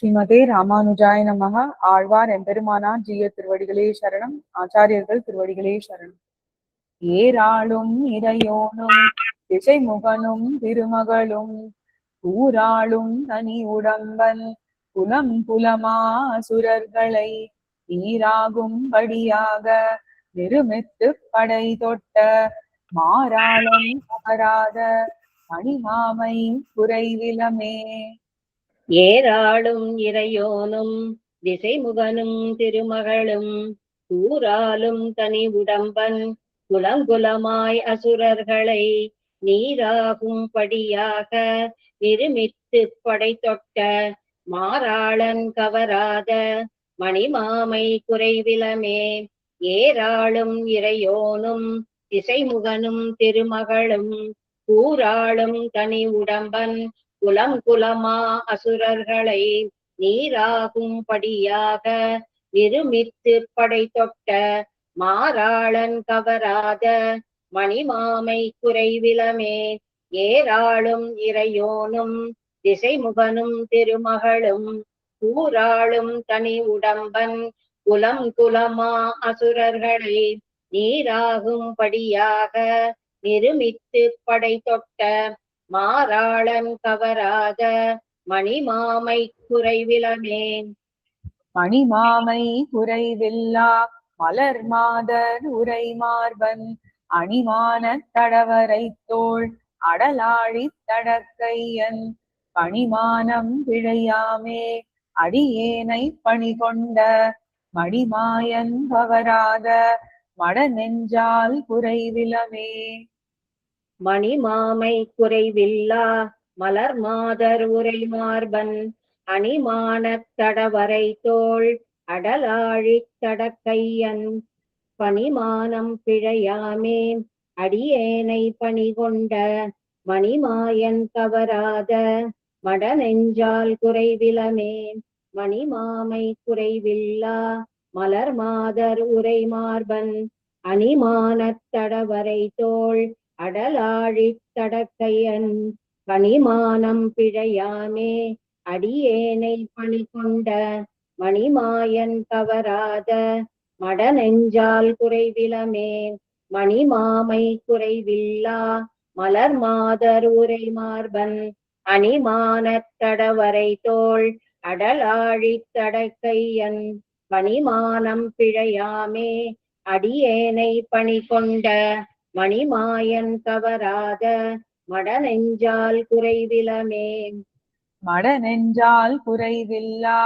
ஸ்ரீமதே ராமானுஜாய நமக. ஆழ்வார் எம்பெருமானார் ஜீய திருவடிகளே சரணம். ஆச்சாரியர்கள் திருவடிகளே சரணம். ஏராளும் இறையோனும் திசைமுகனும் திருமகளும் கூராளும் தனி உடம்பன் புலம் புலமாசுரர்களை நீராகும்படியாக நிருமித்து படை தொட்ட மாராளம் அபராத மணிமாமை குறைவிலமே. ஏராளும் இறையோனும் திசைமுகனும் திருமகளும் கூராலும் தனி உடம்பன் குலங்குலமாய் அசுரர்களை நீராகும்படியாக நிருமித்து படை தொட்ட மாராளன் கவராத மணிமாமை குறைவிலமே. ஏராளும் இறையோனும் திசைமுகனும் திருமகளும் கூராளும் தனி உடம்பன் குலம் குலமா அசுரர்களை நீராகும்படியாக நிருமித்து படை தொட்ட மாராளன் கவராத மணிமாமை குறைவிலமே. ஏராளும் இறையோனும் திசைமுகனும் திருமகளும் கூராளும் தனி உடம்பன் குலம் குலமா அசுரர்களை நீராகும்படியாக நிருமித்து படை தொட்ட மாராளன் கவராத மணிமாமை குறைவிலமே. மணிமாமை குறைவில்லா மலர் மாதர் உரை மார்பன் அணிமான தடவரை தோள் அடலாழி தடக்கையன் பணிமானம் பிழையாமே அடியேனை பணி கொண்ட மணிமாயன் பவராத மட நெஞ்சால் குறைவிலமே. மணிமாமை குறைவில்லா மலர் மாதர் உரை மார்பன் அணிமான தடவரை தோள் அடலாழி தடக்கையன் பணிமானம் பிழையாமே அடியேனை பணி கொண்ட மணிமாயன் கவராத மட நெஞ்சால் குறைவிலமே. மணிமாமை குறைவில்லா மலர் மாதர் உரை மார்பன் அணிமான தடவரை தோள் அடலாழி தடக்கையன் பணிமானம் பிழையாமே அடியேனை பணி கொண்ட மணிமாயன் கவராத மட நெஞ்சால் குறைவிலமே. மணிமாமை குறைவில்லா மலர் மாதர் உரை மார்பன் அணிமான தடவரை தோள் அடலாழி தடக்கையன் பணிமானம் பிழையாமே அடியேனை பணி கொண்ட மணிமாயன் கவராத மட நெஞ்சால் குறைவிலமே. மட நெஞ்சால் குறைவில்லா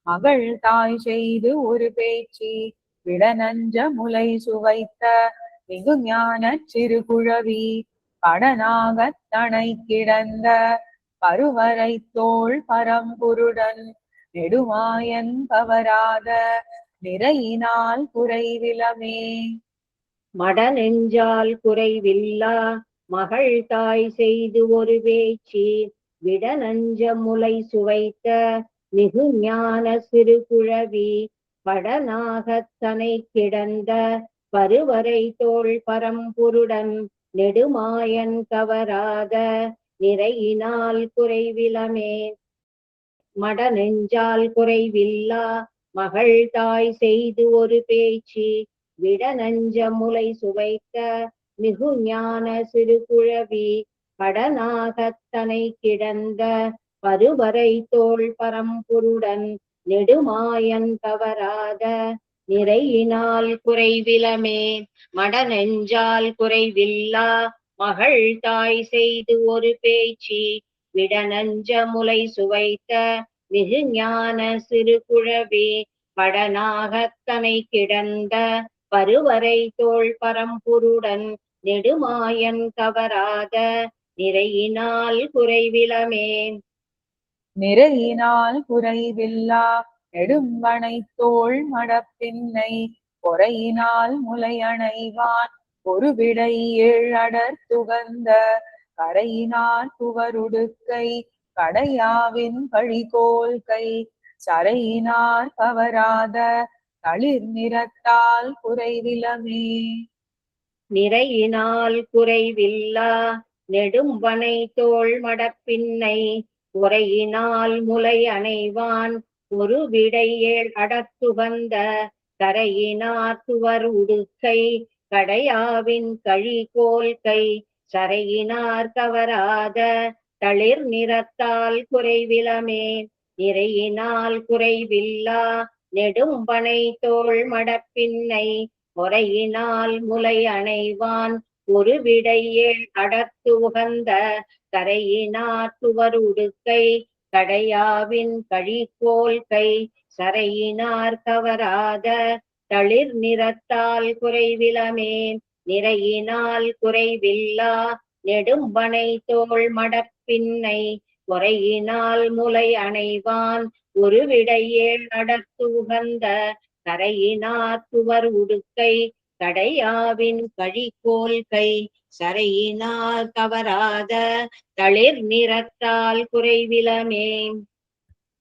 மகள் தாய் செய்து ஒரு பேச்சு விடநஞ்ச முலை சுவைத்த மிகு ஞான சிறு குழவி கடனாகத் தனை கிடந்த பருவரை தோள் பரம்புருடன் நெடுமாயன் பவராத நிறையினால் குறைவிலமே. மட நெஞ்சால் குறைவில்லா மகள் தாய் செய்து ஒரு பேச்சு விடநஞ்ச முலை சுவைத்த மிகு ஞான சிறு குழவி படனாகத்தனை கிடந்த பருவரை தோள் பரம்புருடன் நெடுமாயன் கவராத நிறையினால் குறைவிலமே. மட நெஞ்சால் குறைவில்லா மகள் தாய் செய்து ஒரு பேச்சு விடநஞ்ச முலை சுவைத்த மிகு ஞான சிறு குழவி கடனாகத்தனை கிடந்த பருவரை தோள் பரம்பொருடன் நெடுமாயன் கவராத நிறையினால் குறைவிலமே. மட நெஞ்சால் குறைவில்லா மகள் தாய் செய்து ஒரு பேச்சு விடநஞ்ச முலை சுவைத்த மிகு ஞான சிறு குழவி படனாகத்தனை கிடந்த பருவரை தோள் பரம்புருடன் நெடுமாயன் கவராத நிறையினால் குறைவிலமே. நிறையினால் குறைவில்லா நெடும்பனை தோள் மடப்பின்னை பொறையினால் முலையணைவான் ஒரு விடை ஏழடர் துகந்த கரையினார் குவருடுக்கை கடையாவின் கழிகோல் கை சரையினார் கவராத தளிர் நிறத்தால் குறைவிலமே. நிறையினால் குறைவில்லா நெடும்பனை தோள் மடப்பின்னை உரையினால் முலை அணைவான் ஒரு விடையேழ் அடத்துகந்த கரையினார் துவர் உடுக்கை கடையாவின் கழிகோல் கை சரையினார் கவராத தளிர் நிறத்தால் குறைவிலமே நிறையினால் குறைவில்லா நெடும்பனை தோள் மடப்பின்னை முறையினால் முலை அணைவான் ஒரு விடையேழ் அடர்த்து உகந்த கரையினார் துவர் உடுக்கை கடையாவின் கழிகோல் கை சரையினார் கவராத தளிர் நிறத்தால் குறைவிலமே நிறையினால் குறைவில்லா நெடும்பனை தோள் மடப்பின்னை முறையினால் முலை அணைவான் ஒரு விடையேழ் அடர்த்து உகந்த கரையினார் துவர் உடுக்கை கடையாவின் கழிகோல் கை சரையினார் கவராத தளிர் நிறத்தால் குறைவிலமே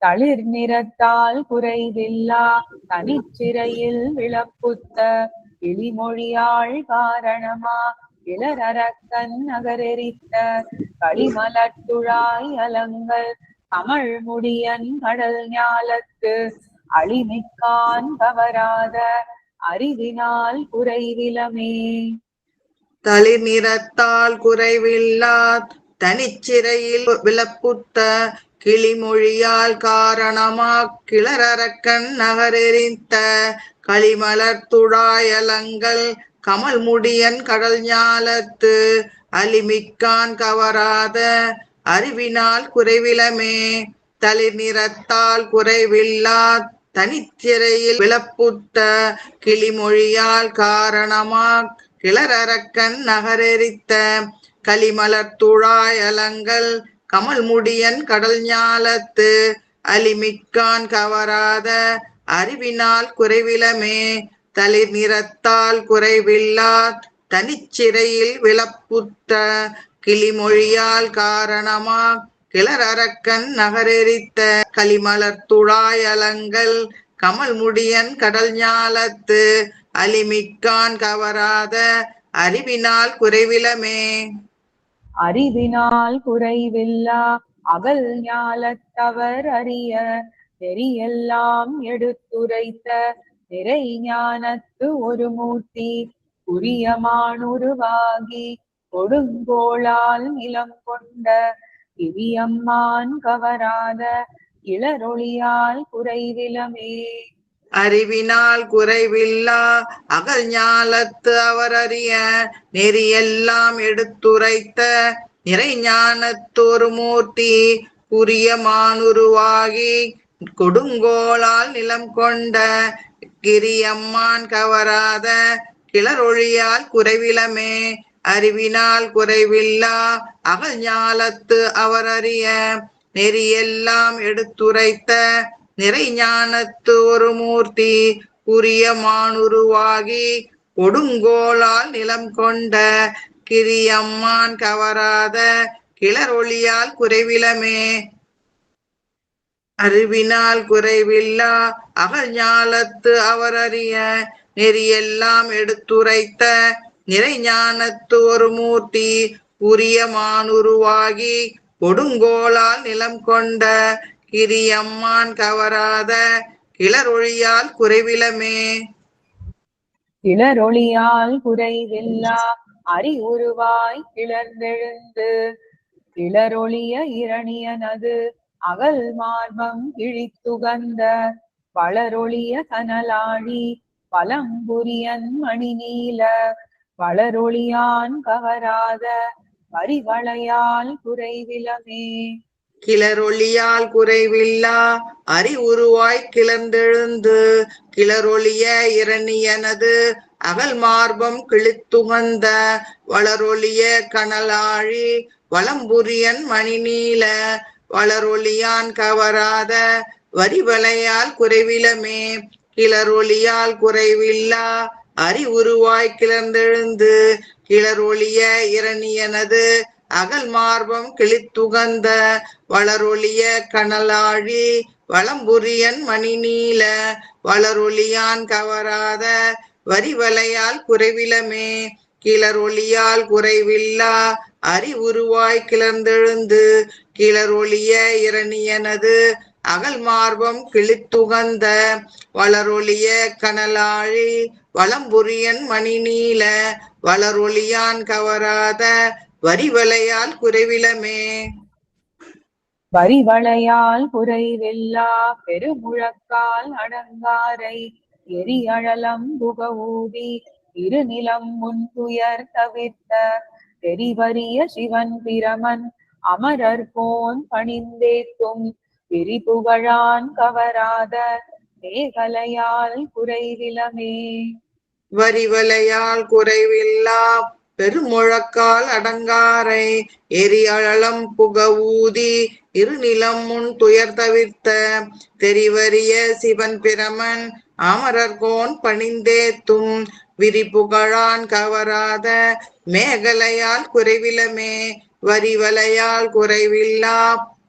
தளிர் நிறத்தால் குறைவில்லா தனிச்சிறையில் விளப்புத்த கிளிமொழியாள் காரணமா இளரக்கன் நகரெரித்த களிமலத்துழாய் அலங்கள் கமழ் முடியன் கடல் ஞாலத்து அழிமிக்கான் கவராத அறிவினால் குறைவிலமே தளிர் நிறத்தால் குறைவில்லா தனிச்சிறையில் விளப்புத்த கிளிமொழியால் காரணமா கிளரக்கன் நகரெரித்த களிமலர் துழாயலங்கள் கமல் முடியன் கடல் ஞாலத்து அலிமிக்கான் கவராத அறிவினால் குறைவிலமே தளிர் நிறத்தால் குறைவில்லா தனிச்சிறையில் விளப்புத்த கிளிமொழியால் காரணமா கிளரக்கன் நகரெரித்த களிமலர் துழாயலங்கள் கமல் முடியன் கடல் ஞாலத்து அலிமிக்கான் கவராத அறிவினால் குறைவிலமே தளிர் நிறத்தால் குறைவில்லா தனிச்சிறையில் விளப்புத்த கிளிமொழியால் காரணமா கிளரக்கன் நகரெரித்த களிமலர் துழாயலங்கள் கமல் முடியன் கடல் ஞாலத்து அலிமிக்கான் கவராத அறிவினால் குறைவிலமே அறிவினால் குறைவில்லா அகல் ஞாலத்தவர் அறிய நெறியெல்லாம் எடுத்துரைத்த நிறை ஞானத்து ஒரு மூர்த்தி புரியமானுருவாகி கொடுங்கோளால் நிலம் கொண்ட கிரியம்மான் கவராத இளரொளியால் குறைவிலமே அறிவினால் குறைவில்லா அகல் ஞாலத்து அவர் அறிய நெறியெல்லாம் எடுத்துரைத்த நிறை ஞானத்தொரு மூர்த்தி புரியமானுருவாகி கொடுங்கோளால் நிலம் கொண்ட கிரியம்மான் கவராத கிளரொழியால் குறைவிலமே அறிவினால் குறைவில்லா அகல் ஞாலத்து அவர் அறிய நெறியெல்லாம் எடுத்துரைத்த நிறை ஞானத்து ஒரு மூர்த்தி புரியமானுருவாகி கொடுங்கோளால் நிலம் கொண்ட கிரியம்மான் கவராத கிளரொளியால் குறைவிலமே அறிவினால் குறைவில்லா அகல் ஞாலத்து அவர் அறிய நெறியெல்லாம் எடுத்துரைத்த நிறை ஞானத்து ஒரு மூர்த்தி புரியமானுருவாகி கொடுங்கோளால் நிலம் கொண்ட கிரியம்மான் கவராத கிளரொழியால் குறைவிலமே கிளரொளியால் குறைவில்லா அறிவுருவாய் கிளர்ந்தெழுந்து கிளரொளிய இரணியனது அகல் மார்பம் கிழித்துகந்த வளரொளிய கனலாழி பலம்புரியன் மணிநீல வளரொளியான் கவராத வரிவளையால் குறைவிலமே கிளரொளியால் குறைவில்லா அறிவுருவாய் கிளர்ந்தெழுந்து கிளரொளிய இரணியனது அகல் மார்பம் கிழித்துகந்த வளரொளிய கனலாழி வலம்புரியன் மணிநீல வளரொளியான் கவராத வரிவளையால் குறைவிலமே கிளரொளியால் குறைவில்லா அறிவுருவாய் கிளர்ந்தெழுந்து கிளரொளிய இரணியனது அகல் மார்பம் கிழித்துகந்த வளரொளிய கனலாழி வலம்புரியன் மணிநீல வளரொளியான் கவராத வரிவளையால் குறைவிலமே கிளரொளியால் குறைவில்லா அறிவுருவாய் கிளர்ந்தெழுந்து கிளரொளிய இரணியனது அகல் மார்பம் கிழித்துகந்த வளரொளிய கனலாழி வளம்புரியன் மணி நீல வளரொளியான் கவராத வரிவலையால் குறைவிலமே. வரிவளையால் குறைவில்லா பெருமுழக்கால் அடங்காரை எரியழலம் புகவூதி இருநிலம் முன்துயர் தவிர்த்த தெரிவரிய சிவன் பிரமன் அமரர்கோன் பணிந்தேத்தும் விரிபுகழான் கவராத மேகலையால் குறைவிலமே. வரிவலையால் குறைவில்லா பெருமுழக்கால் அடங்காரை எரியழலம் புகவூதி இருநிலம் முன் துயர் தவிர்த்த தெரிவரிய சிவன் பிரமன் அமரர்கோன் பணிந்தேத்தும் விரிபுகழான் கவராத மேகலையால் குறைவிலமே. வரிவலையால் குறைவில்லா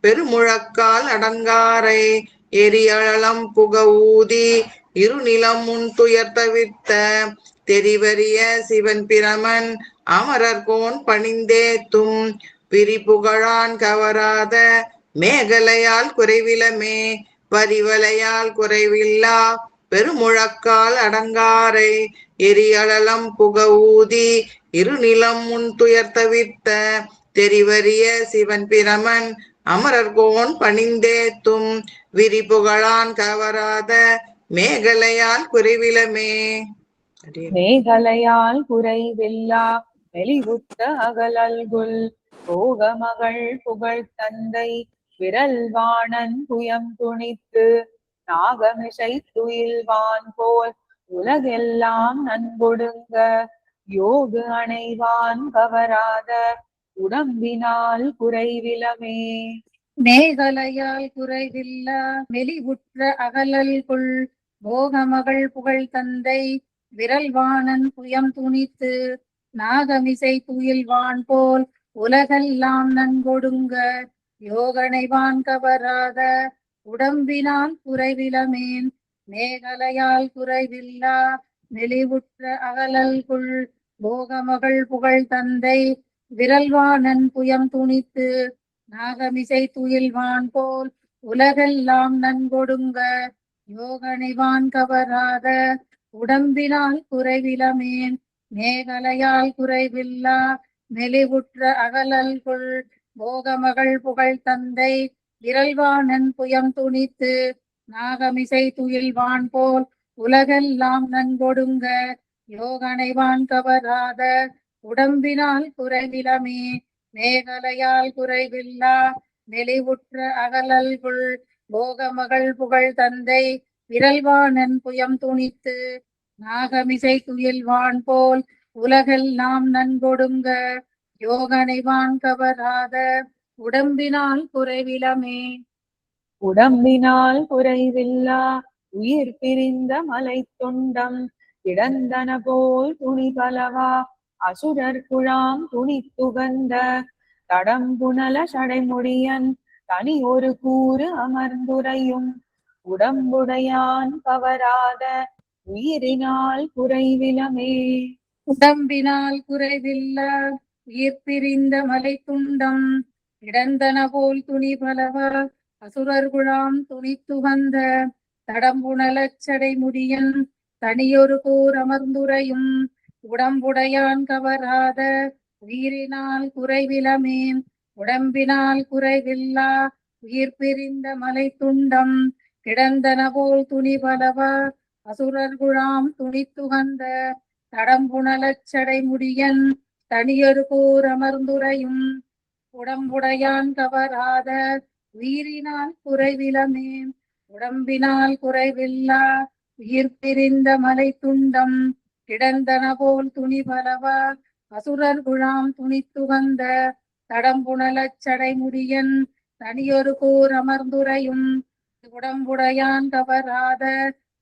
பெருமுழக்கால் அடங்காரை எரியழலம் புகவூதி இருநிலம் முன் துயர் தவிர்த்த தெரிவரிய சிவன் பிரமன் அமரர்கோன் பணிந்தேத்தும் விரிபுகழான் கவராத மேகலையால் குறைவிலமே. வரிவலையால் குறைவில்லா பெருமுழக்கால் அடங்காரை எரியழலம் புகவூதி இருநிலம் முன் துயர் தவிர்த்த தெரிவரிய சிவன் பிரமன் அமரர்கோன் பணிந்தேத்தும் விரிபுகழான் கவராத மேகலையால் குறைவிலமே. மேகலையால் குறைவில்லா மெலிவுற்ற அகலல்குல் போகமகள் புகழ் தந்தை விரல்வாணன் புயம் துணித்து நாகமிசை துயில்வான் போல் உலகெல்லாம் நன்கொடுங்க யோகு அணைவான் கவராத உடம்பினால் குறைவிலமே. மேகலையால் குறைவில்லா மெலிவுற்ற அகலல்குள் போகமகள் புகழ் தந்தை விரல்வாணன் புயம் துணித்து நாகமிசை துயில்வான் போல் உலகெல்லாம் நன்கொடுங்க யோகனைவான் கவராத உடம்பினால் குறைவிலமேன். மேகலையால் குறைவில்லா மெலிவுற்ற அகலல்குள் போகமகள் புகழ் தந்தை விரல்வாணன் புயம் துணித்து நாகமிசை துயில்வான் போல் உலகெல்லாம் நன்கொடுங்க யோகனைவான் கவராத உடம்பினால் குறைவிலமேன். மேகலையால் குறைவில்லா மெலிவுற்ற அகலல்குள் போகமகள் புகழ் தந்தை விரல்வாணன் புயம் துணித்து நாகமிசை துயில்வான் போல் உலகெல்லாம் நன்கொடுங்க யோகனைவான் கவராத உடம்பினால் குறைவிலமே. மேகலையால் குறைவில்லா மெலிவுற்ற அகலல்குள் போகமகள் புகழ் தந்தை விரல்வாணன் புயம் துணித்து நாகமிசை துயில்வான் போல் உலகெல்லாம் நன்கொடுங்க யோகனைவான் கவராத உடம்பினால் குறைவிலமே. உடம்பினால் குறைவில்லா உயிர் பிரிந்த மலை தொண்டம் கிடந்தன போல் துணி பலவா அசுரர் குழாம் துணி துகந்த தடம்புணல சடைமுடியன் தனி ஒரு கூறு அமர்ந்துரையும் உடம்புடையான் கவராத உயிரினால் குறைவிலமே. உடம்பினால் குறைவில்லா உயிர் பிரிந்த மலை துண்டம் கிடந்தன போல் துணி பலவா அசுரர் குழாம் துணி துகந்த தடம்புணலச் சடைமுடியன் தனியொரு கூர் அமர்ந்துரையும் உடம்புடையான் கவராத உயிரினால் குறைவிலமே. உடம்பினால் குறைவில்லா உயிர் பிரிந்த மலை துண்டம் கிடந்தன போல் துணி பலவா அசுரர் குழாம் துணி துகந்த தடம்புணலச் சடைமுடியன் தனியொரு கூர் அமர்ந்துரையும் உடம்புடையான் கவராத உயிரினால் குறைவிலமே. உடம்பினால் குறைவில்லா உயிர் பிரிந்த மலை துண்டம் கிடந்தன போல் துணி பலவா அசுரர் குழாம் துணி துகந்த தடம்புணலச் சடைமுடியன் தனியொரு கூர் அமர்ந்துரையும் உடம்புடையான் கவராத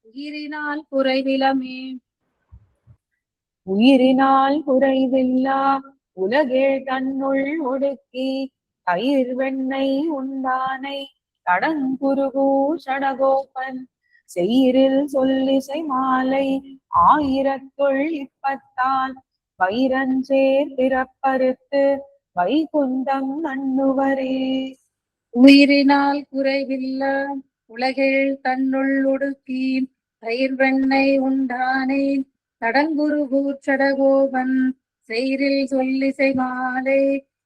உயிரினால் குறைவிலமே. உயிரினால் குறைவில்லா உலகேழ் தன்னுள் ஒடுக்கி தயிர் வெண்ணெய் உண்டானை தடங்குருகூ சடகோபன் செயிரில் சொல்லிசை மாலை 1000 இப்பத்தால் வைரஞ்சேர் பிறப்பறுத்து வைகுந்தம் நண்ணுவரே. உயிரினால் குறைவில்ல உலகில் தன்னுள் ஒடுக்கி தயிர் வெண்ணெய் உண்டானே தடங்குரு கூச்சடகோபன் செயிரில் சொல்லிசை மாலை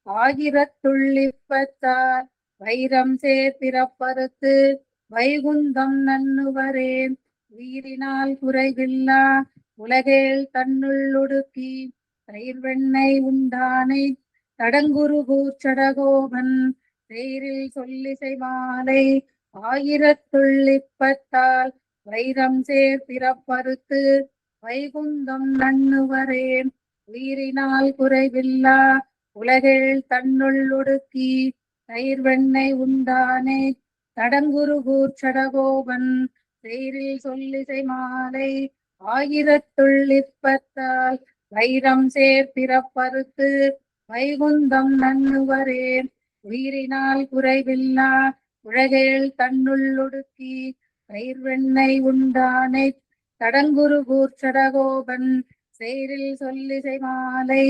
ஆயிரத்துள்ளிப்பத்தார் வைரம் சேர் பிறப்பறுத்து வைகுந்தம் நண்ணுவரே. உயிரினால் குறைவில்லா உலகில் தன்னுள் ஒடுக்கி தயிர் வெண்ணெய் உண்டானே தடங்குரு கூச்சடகோபன் தேரில் சொல்லிசை மாலை ஆயிரத்துள்ளிப்பத்தால் வைரம் சேர் பிறப்பறுத்து வைகுந்தம் நண்ணுவரே. உயிரினால் குறைவில்லா உலகில் தன்னுள் ஒடுக்கி தயிர் வெண்ணெய் உண்டானே தடங்குரு கூச்சடகோபன் தேரில் சொல்லிசை மாலை ஆயிரத்துள்ளிப்பத்தால் வைரம் சேர் பிறப்பறுத்து வைகுந்தம் நண்ணுவரே. உயிரினால் குறைவில்லா உலகில் தன்னுள் ஒடுக்கி தயிர் வெண்ணெய் உண்டானே தடங்குரு கூச்சடகோபன் சேரில் சொல்லிசை மாலை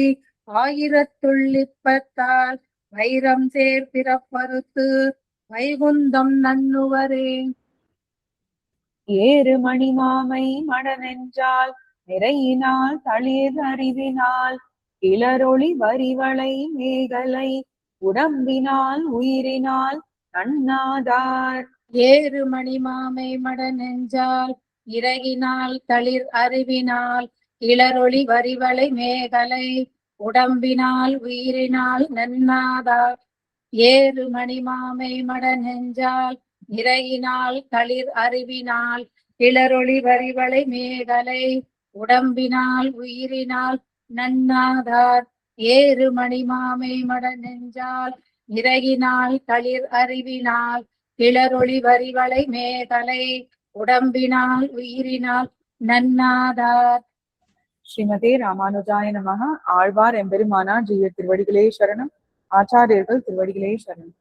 ஆயிரத்துள்ளிப்பத்தால் வைரம் சேர் பிறப்பறுத்து வைகுந்தம் நண்ணுவரே. ஏறு மணிமாமை மடனெஞ்சால் நிறையினால் தளிர் அறிவினால் இளரொளி வரிவளை மேகலை உடம்பினால் உயிரினால் நன்னாதார். ஏறு மணிமாமை மட நெஞ்சால் இறகினால் தளிர் அறிவினால் இளரொளி வரிவளை மேகலை உடம்பினால் உயிரினால் நன்னாதார். ஏறு மணிமாமை மட நெஞ்சால் இறகினால் தளிர் அறிவினால் இளரொளி வரிவளை மேகலை உடம்பினால் உயிரினால் நன்னாதார். ஏறு மணிமாமை மட நெஞ்சால் இறகினால் தளிர் அறிவினால் இளரொளி வரிவளை மேகலை உடம்பினால் உயிரினால் நன்னாதார். ஸ்ரீமதே ராமானுஜாய நமः. ஆழ்வார் எம்பெருமானார் ஜீயர் திருவடிகளே சரணம். ஆச்சாரியர்கள் திருவடிகளே சரணம்.